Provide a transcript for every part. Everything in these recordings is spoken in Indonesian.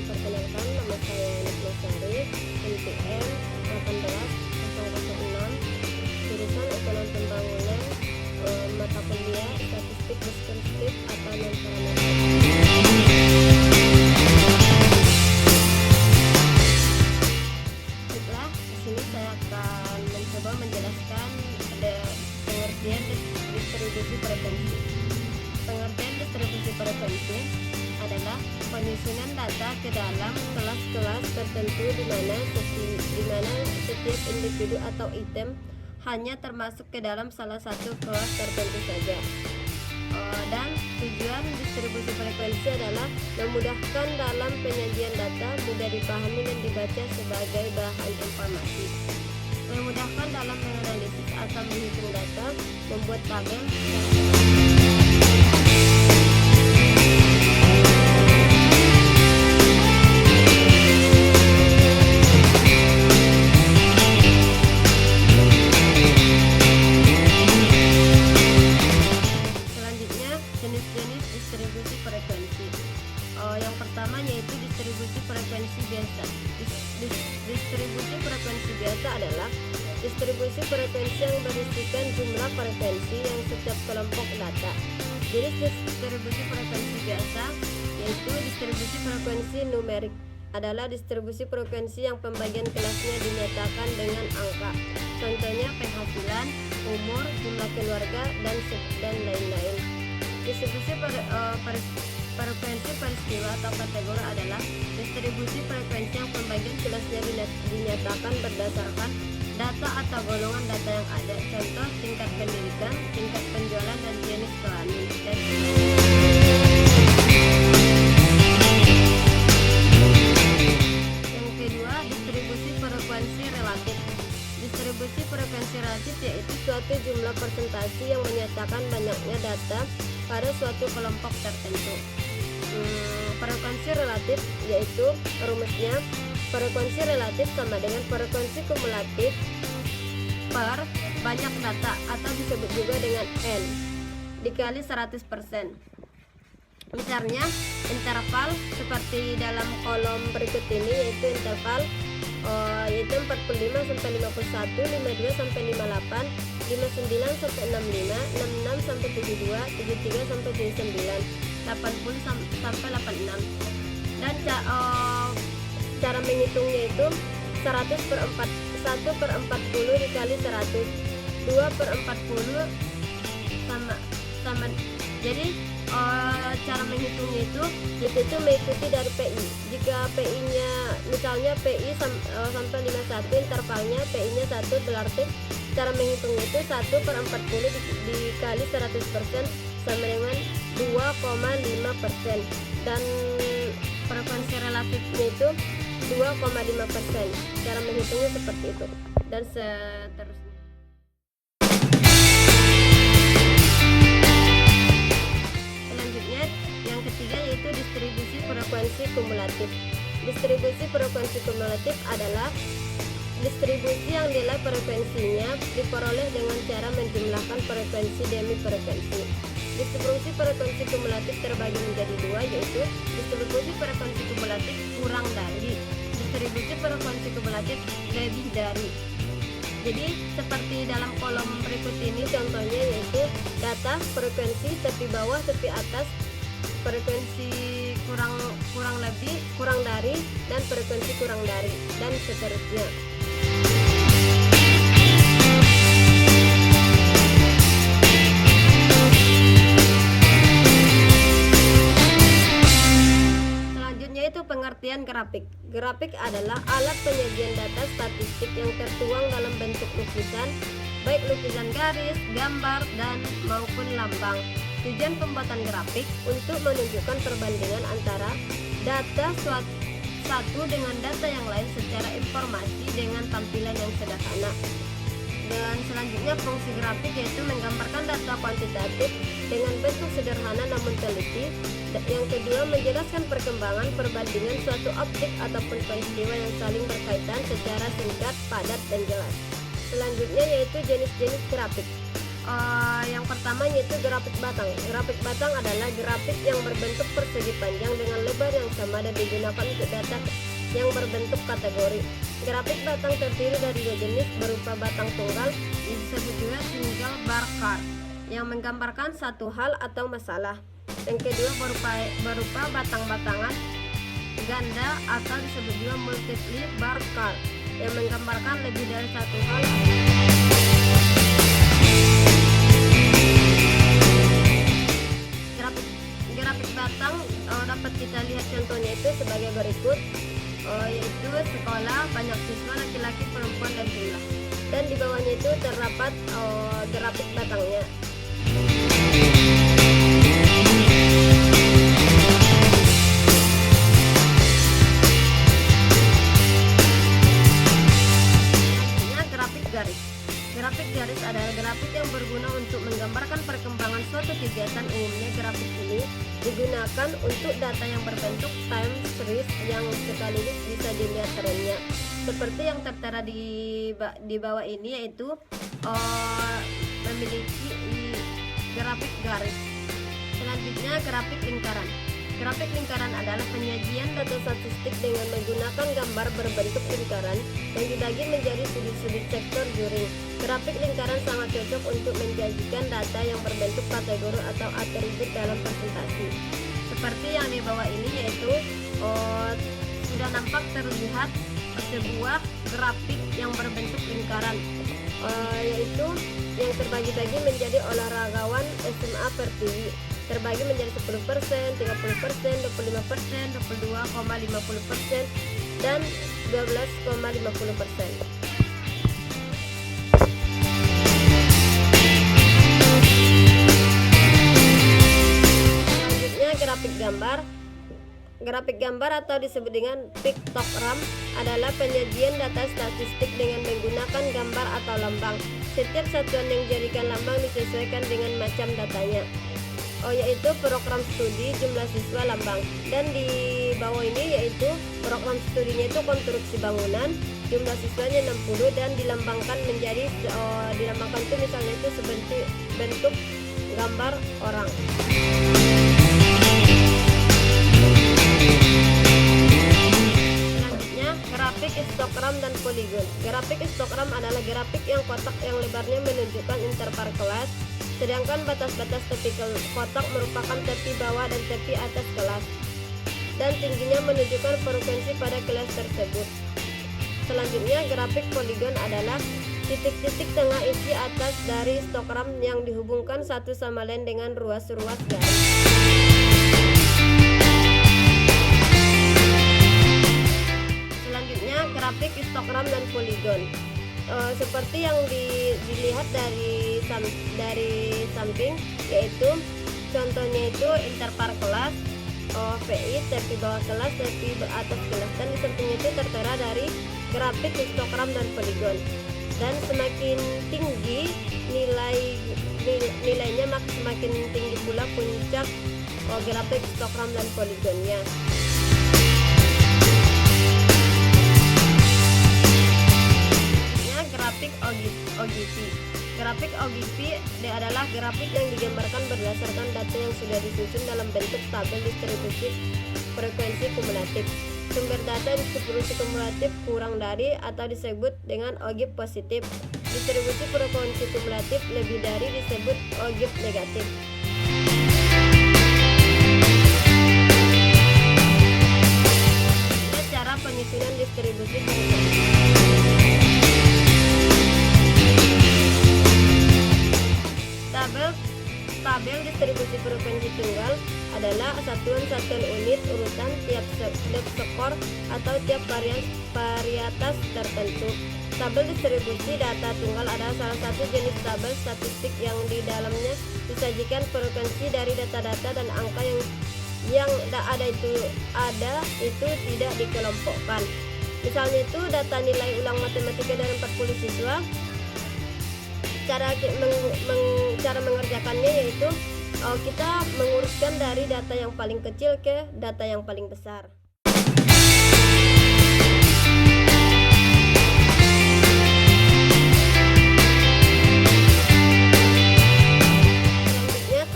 Perkenalkan, nama saya Nisma Sari, NPM 18 jurusan Ekonomi Pembangunan, mata kuliah Statistik Deskriptif atau Non-Parameter. Baiklah, di sini saya akan mencoba menjelaskan ada pengertian distribusi frekuensi. Pengertian distribusi frekuensi adalah penyusunan data ke dalam kelas-kelas tertentu di mana setiap individu atau item hanya termasuk ke dalam salah satu kelas tertentu saja. Dan tujuan distribusi frekuensi adalah memudahkan dalam penyajian data, mudah dipahami dan dibaca sebagai bahan informasi, memudahkan dalam menganalisis atau menghitung data, membuat tabel, jenis-jenis distribusi frekuensi. Yang pertama yaitu distribusi frekuensi biasa. Distribusi frekuensi biasa adalah distribusi frekuensi yang berisikan jumlah frekuensi yang setiap kelompok data. Jenis distribusi frekuensi biasa yaitu distribusi frekuensi numerik adalah distribusi frekuensi yang pembagian kelasnya dinyatakan dengan angka. Contohnya penghasilan, umur, jumlah keluarga, dan lain-lain. Distribusi frekuensi peristiwa atau kategori adalah distribusi frekuensi yang pembagian kelasnya dinyatakan berdasarkan data atau golongan data yang ada. Contoh tingkat pendidikan, tingkat penjualan, dan jenis kelamin. Yang kedua, distribusi frekuensi relatif. Distribusi frekuensi relatif yaitu suatu jumlah persentase yang menyatakan banyaknya data pada suatu kelompok tertentu. Frekuensi relatif yaitu rumusnya frekuensi relatif sama dengan frekuensi kumulatif per banyak data atau disebut juga dengan N dikali 100%. Misalnya interval seperti dalam kolom berikut ini, yaitu interval yaitu 45 sampai 51, 52 sampai 58, 59 sampai 65, 66 sampai 72, 73 sampai 79, 80 sampai 86. Dan cara menghitungnya itu 100 per 40 dikali 100, 2 per 40 sama. Jadi cara menghitungnya itu mengikuti dari PI. Jika PI nya misalnya PI sampai 51, intervalnya PI nya 1, berarti cara menghitungnya itu 1 per 40 dikali 100% sama dengan 2,5%, dan frekuensi relatifnya itu 2,5%. Cara menghitungnya seperti itu dan seterusnya. Yaitu distribusi frekuensi kumulatif. Distribusi frekuensi kumulatif adalah distribusi yang nilai frekuensinya diperoleh dengan cara menjumlahkan frekuensi demi frekuensi. Distribusi frekuensi kumulatif terbagi menjadi dua, yaitu distribusi frekuensi kumulatif kurang dari, distribusi frekuensi kumulatif lebih dari. Jadi seperti dalam kolom berikut ini contohnya, yaitu data frekuensi tepi bawah, tepi atas, frekuensi kurang lebih, kurang dari, dan frekuensi kurang dari, dan seterusnya. Selanjutnya itu pengertian grafik. Grafik adalah alat penyajian data statistik yang tertuang dalam bentuk lukisan, baik lukisan garis, gambar, dan maupun lambang. Tujuan pembuatan grafik untuk menunjukkan perbandingan antara data satu dengan data yang lain secara informasi dengan tampilan yang sederhana. Dan selanjutnya fungsi grafik yaitu menggambarkan data kuantitatif dengan bentuk sederhana namun teliti. Yang kedua, menjelaskan perkembangan perbandingan suatu objek ataupun peristiwa yang saling berkaitan secara singkat, padat, dan jelas. Selanjutnya yaitu jenis-jenis grafik. Yang pertama yaitu grafik batang. Grafik batang adalah grafik yang berbentuk persegi panjang dengan lebar yang sama dan digunakan untuk data yang berbentuk kategori. Grafik batang terdiri dari dua jenis berupa batang tunggal, disebut juga single bar chart, yang menggambarkan satu hal atau masalah. Yang kedua berupa batang-batangan ganda atau disebut juga multiple bar chart, yang menggambarkan lebih dari satu hal. Grafik batang dapat kita lihat contohnya itu sebagai berikut, yaitu sekolah, banyak siswa, laki-laki, perempuan, dan jumlah. Dan di bawahnya itu terdapat grafik batangnya. Grafik garis adalah grafik yang berguna untuk menggambarkan perkembangan suatu kegiatan. Umumnya grafik ini digunakan untuk data yang berbentuk time series yang sekaligus bisa dilihat trennya. Seperti yang tertera di bawah ini, yaitu memiliki grafik garis. Selanjutnya grafik lingkaran. Grafik lingkaran adalah penyajian data statistik dengan menggunakan gambar berbentuk lingkaran yang dibagi menjadi sudut-sudut sektor juring. Grafik lingkaran sangat cocok untuk menyajikan data yang berbentuk kategori atau atribut dalam presentasi. Seperti yang di bawah ini, yaitu sudah nampak terlihat sebuah grafik yang berbentuk lingkaran, yaitu yang terbagi-bagi menjadi olahragawan SMA Pertiwi, terbagi menjadi 10%, 30%, 25%, 22,50%, dan 12,50%. Selanjutnya grafik gambar. Grafik gambar atau disebut dengan piktogram adalah penyajian data statistik dengan menggunakan gambar atau lambang. Setiap satuan yang dijadikan lambang disesuaikan dengan macam datanya, yaitu program studi, jumlah siswa, lambang. Dan di bawah ini yaitu program studinya itu konstruksi bangunan, jumlah siswanya 60, dan dilambangkan menjadi dilambangkan itu misalnya itu bentuk gambar orang. Grafik histogram dan poligon. Grafik histogram adalah grafik yang kotak yang lebarnya menunjukkan interval kelas, sedangkan batas-batas tepi kotak merupakan tepi bawah dan tepi atas kelas, dan tingginya menunjukkan frekuensi pada kelas tersebut. Selanjutnya grafik poligon adalah titik-titik tengah isi atas dari histogram yang dihubungkan satu sama lain dengan ruas-ruas garis. Grafik histogram dan poligon, seperti yang dilihat dari samping, yaitu contohnya itu interval kelas, VI, tepi bawah kelas, tepi atas kelas, dan di sampingnya itu tertera dari grafik histogram dan poligon. Dan semakin tinggi nilainya, maka semakin tinggi pula puncak grafik histogram dan poligonnya. Grafik OGP. Grafik OGP adalah grafik yang digambarkan berdasarkan data yang sudah disusun dalam bentuk tabel distribusi frekuensi kumulatif. Sumber data distribusi kumulatif kurang dari atau disebut dengan OGP positif. Distribusi frekuensi kumulatif lebih dari disebut OGP negatif. Ini cara penyusunan distribusi frekuensi. Tabel distribusi frekuensi tunggal adalah satuan-satuan unit urutan tiap skor atau tiap varietas tertentu. Tabel distribusi data tunggal adalah salah satu jenis tabel statistik yang di dalamnya disajikan frekuensi dari data-data dan angka yang ada itu tidak dikelompokkan. Misalnya itu data nilai ulang matematika dari 40 siswa. Cara mengerjakannya yaitu kita menguruskan dari data yang paling kecil ke data yang paling besar.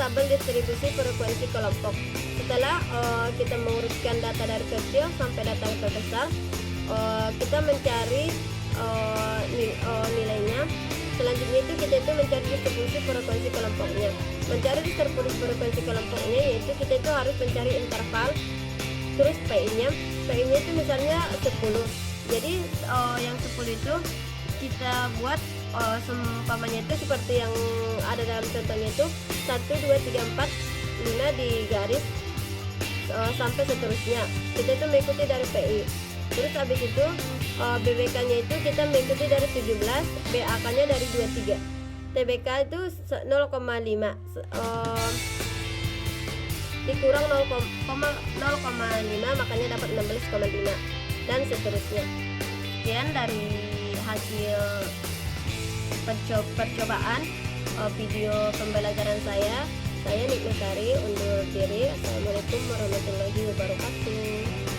tabel distribusi frekuensi kelompok. Setelah kita mengurutkan data dari kecil sampai data yang terbesar, kita mencari nilainya. Selanjutnya itu kita itu mencari distribusi frekuensi kelompoknya. Mencari distribusi frekuensi kelompoknya yaitu kita itu harus mencari interval, terus PI-nya itu misalnya 10. Jadi yang 10 itu kita buat seumpamanya itu seperti yang ada dalam contohnya itu 1, 2, 3, 4, 5 di garis sampai seterusnya. Kita itu mengikuti dari PI. Terus habis itu BBK-nya itu kita mengikuti dari 17, BAK-nya dari 23. TBK itu 0,5 dikurang 0,5 makanya dapat 16,5 dan seterusnya. Sekian dari hasil percobaan video pembelajaran saya. Saya Nik Lestari undur diri. Assalamualaikum warahmatullahi wabarakatuh.